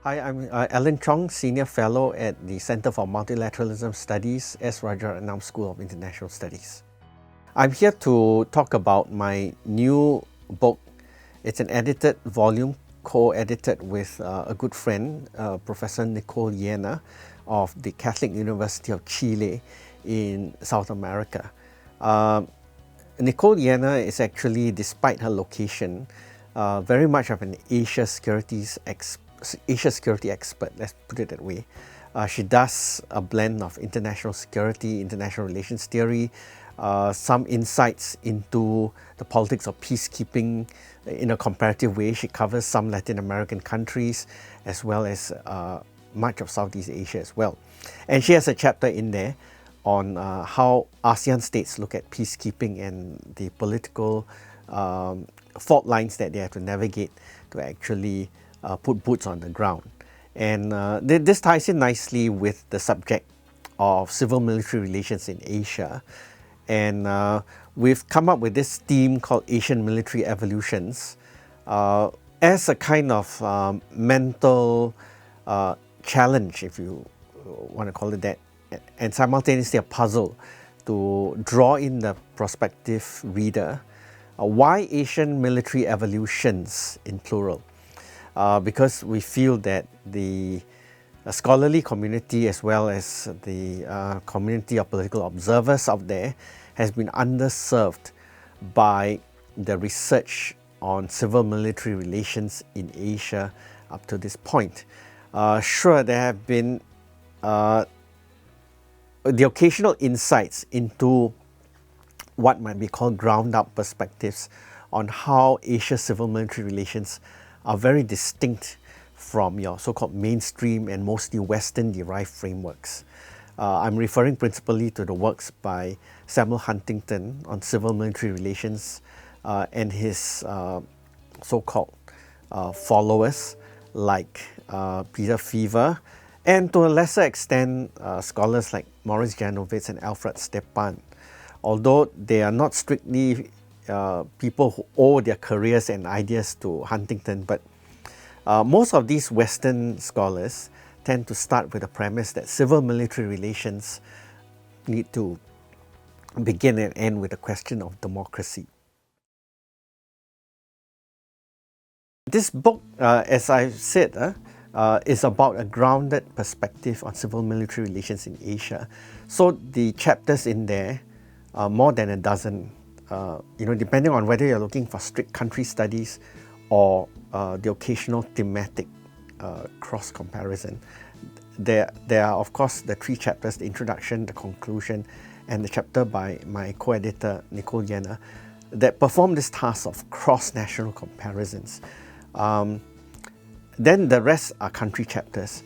Hi, I'm Alan Chong, Senior Fellow at the Center for Multilateralism Studies, S. Rajaratnam School of International Studies. I'm here to talk about my new book. It's an edited volume, co-edited with a good friend, Professor Nicole Jenne of the Catholic University of Chile in South America. Nicole Jenne is actually, despite her location, very much of an Asia security expert, let's put it that way. She does a blend of international security, international relations theory, some insights into the politics of peacekeeping in a comparative way. She covers some Latin American countries as well as much of Southeast Asia as well. And she has a chapter in there on how ASEAN states look at peacekeeping and the political fault lines that they have to navigate to actually put boots on the ground. And this ties in nicely with the subject of civil-military relations in Asia. And we've come up with this theme called Asian Military Evolutions as a kind of mental challenge, if you want to call it that, and simultaneously a puzzle to draw in the prospective reader. Why Asian military evolutions in plural? Because we feel that the scholarly community as well as the community of political observers out there has been underserved by the research on civil-military relations in Asia up to this point. Sure, there have been the occasional insights into what might be called ground-up perspectives on how Asia civil-military relations are very distinct from your so-called mainstream and mostly Western-derived frameworks. I'm referring principally to the works by Samuel Huntington on civil-military relations and his so-called followers like Peter Fever, and to a lesser extent scholars like Maurice Janowitz and Alfred Stepan. Although they are not strictly people who owe their careers and ideas to Huntington, but most of these Western scholars tend to start with the premise that civil-military relations need to begin and end with the question of democracy. This book, as I said, is about a grounded perspective on civil-military relations in Asia. So the chapters in there, more than a dozen, depending on whether you're looking for strict country studies or the occasional thematic cross-comparison. There are, of course, the three chapters, the introduction, the conclusion, and the chapter by my co-editor, Nicole Jenne, that perform this task of cross-national comparisons. Then the rest are country chapters.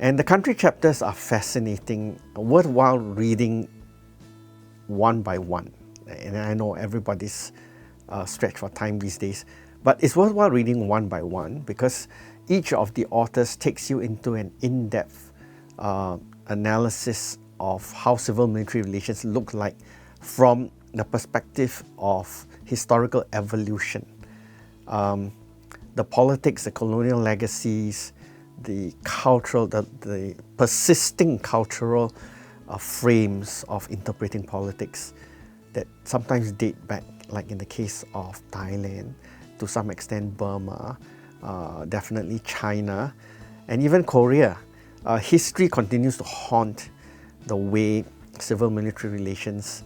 And the country chapters are fascinating, worthwhile reading one by one. And I know everybody's stretched for time these days, but it's worthwhile reading one by one because each of the authors takes you into an in-depth analysis of how civil-military relations look like from the perspective of historical evolution. The politics, the colonial legacies, the cultural, the persisting cultural frames of interpreting politics that sometimes date back, like in the case of Thailand, to some extent Burma, definitely China, and even Korea. History continues to haunt the way civil-military relations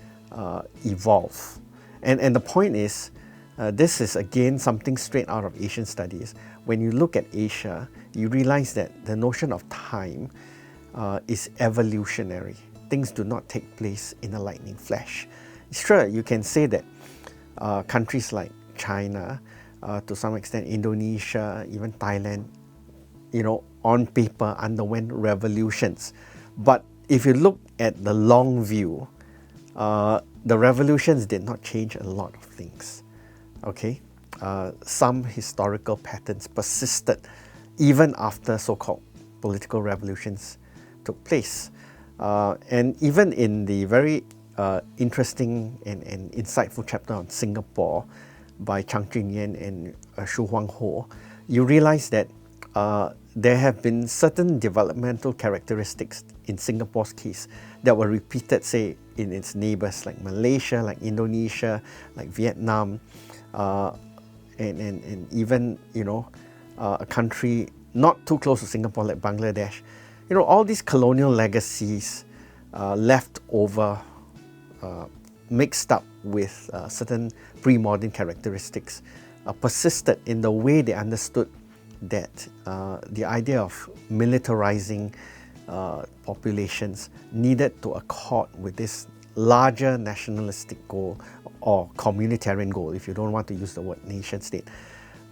evolve. And the point is, this is again something straight out of Asian studies. When you look at Asia, you realize that the notion of time is evolutionary. Things do not take place in a lightning flash. Sure, you can say that countries like China, to some extent Indonesia, even Thailand, on paper underwent revolutions. But if you look at the long view, the revolutions did not change a lot of things. Okay, some historical patterns persisted even after so-called political revolutions took place. And even in the very interesting and insightful chapter on Singapore by Chang Jin Yan and Shu Huang Ho, you realize that there have been certain developmental characteristics in Singapore's case that were repeated, say, in its neighbors like Malaysia, like Indonesia, like Vietnam, and even, a country not too close to Singapore like Bangladesh. All these colonial legacies left over, mixed up with certain pre-modern characteristics, persisted in the way they understood that the idea of militarizing populations needed to accord with this larger nationalistic goal or communitarian goal, if you don't want to use the word nation state,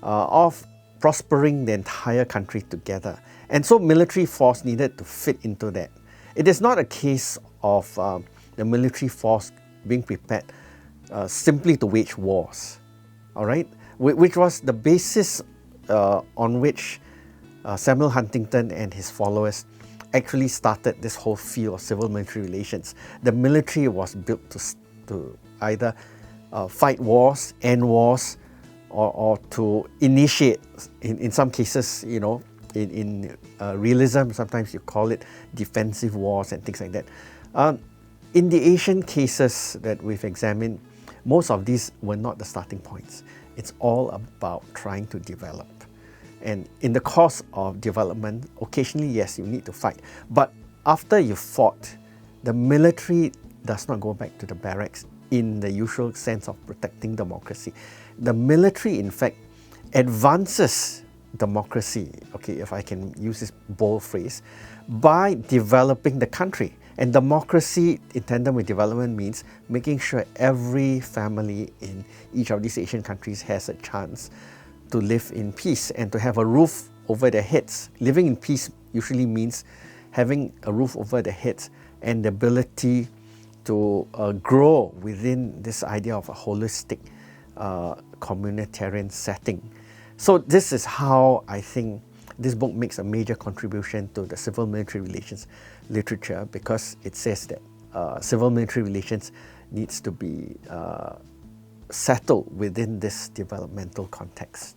of prospering the entire country together. And so military force needed to fit into that. It is not a case of the military force being prepared simply to wage wars, all right? Which was the basis on which Samuel Huntington and his followers actually started this whole field of civil-military relations. The military was built to either fight wars, end wars, or to initiate, in some cases, in realism, sometimes you call it defensive wars and things like that. In the Asian cases that we've examined, most of these were not the starting points. It's all about trying to develop. And in the course of development, occasionally, yes, you need to fight. But after you've fought, the military does not go back to the barracks in the usual sense of protecting democracy. The military, in fact, advances democracy, okay, if I can use this bold phrase, by developing the country. And democracy in tandem with development means making sure every family in each of these Asian countries has a chance to live in peace and to have a roof over their heads. Living in peace usually means having a roof over their heads and the ability to grow within this idea of a holistic communitarian setting. So this is how I think this book makes a major contribution to the civil-military relations literature, because it says that civil-military relations needs to be settled within this developmental context.